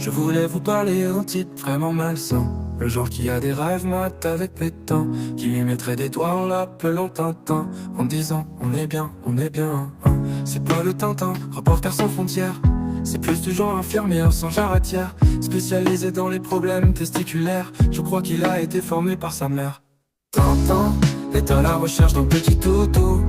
Je voulais vous parler d'un type vraiment malsain, le genre qui a des rêves mat avec pétants, qui lui mettrait des doigts en l'appelant Tintin, en disant on est bien, hein. C'est pas le Tintin, reporter sans frontières. C'est plus du genre infirmière sans jarretière, spécialisé dans les problèmes testiculaires. Je crois qu'il a été formé par sa mère. Tintin est à la recherche d'un petit toutou,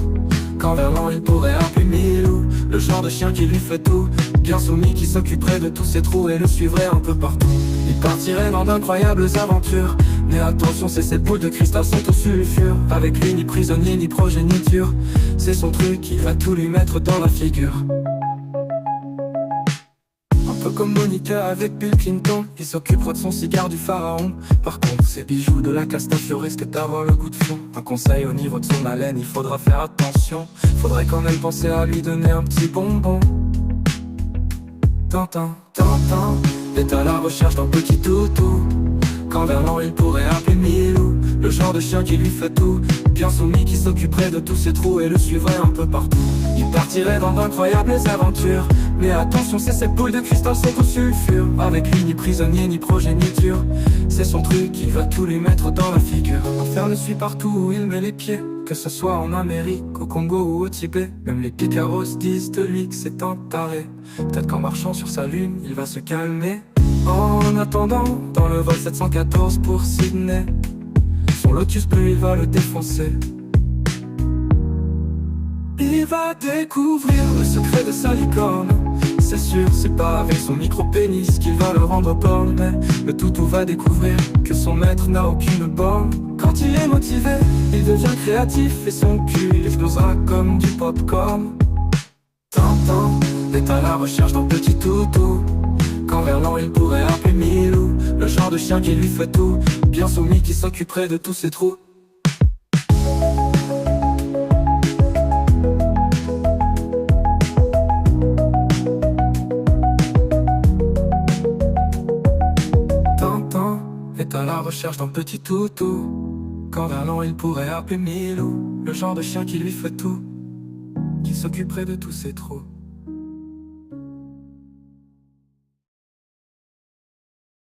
quand vers l'an il pourrait appeler Milou, le genre de chien qui lui fait tout, bien soumis, qui s'occuperait de tous ses trous et le suivrait un peu partout. Il partirait dans d'incroyables aventures, mais attention, ces boules de cristal sont au sulfure. Avec lui ni prisonnier ni progéniture, c'est son truc, il va tout lui mettre dans la figure. Un peu comme Monica avec Bill Clinton, il s'occupera de son cigare du pharaon. Par contre, ses bijoux de la Castafiore risquent d'avoir le goût de fond. Un conseil au niveau de son haleine, il faudra faire attention. Faudrait quand même penser à lui donner un petit bonbon. Tintin est à la recherche d'un petit toutou, quand vers l'an il pourrait appeler Milou, le genre de chien qui lui fait tout, bien soumis, qui s'occuperait de tous ses trous et le suivrait un peu partout. Il partirait dans d'incroyables aventures, mais attention, ces boules de cristal sont au sulfure. Avec lui ni prisonnier ni progéniture, c'est son truc, il va tout lui mettre dans la figure. L'enfer le suit partout où il met les pieds, que ce soit en Amérique, au Congo ou au Tibet. Même les picaros disent de lui que c'est un taré. Peut-être qu'en marchant sur sa lune, il va se calmer. En attendant, dans le vol 714 pour Sydney, son Lotus bleu, il va le défoncer. Il va découvrir le secret de sa licorne. C'est sûr, c'est pas avec son micro-pénis qu'il va le rendre borne, mais le toutou va découvrir que son maître n'a aucune borne. Quand il est motivé, il devient créatif et son cul il explosera comme du popcorn. Tintin est à la recherche d'un petit toutou, quand vers l'an il pourrait appeler Milou, le genre de chien qui lui fait tout, bien soumis, qui s'occuperait de tous ses trous. Tintin est à la recherche d'un petit toutou, quand vers l'an il pourrait appeler Milou, le genre de chien qui lui fait tout, qui s'occuperait de tous ses trous.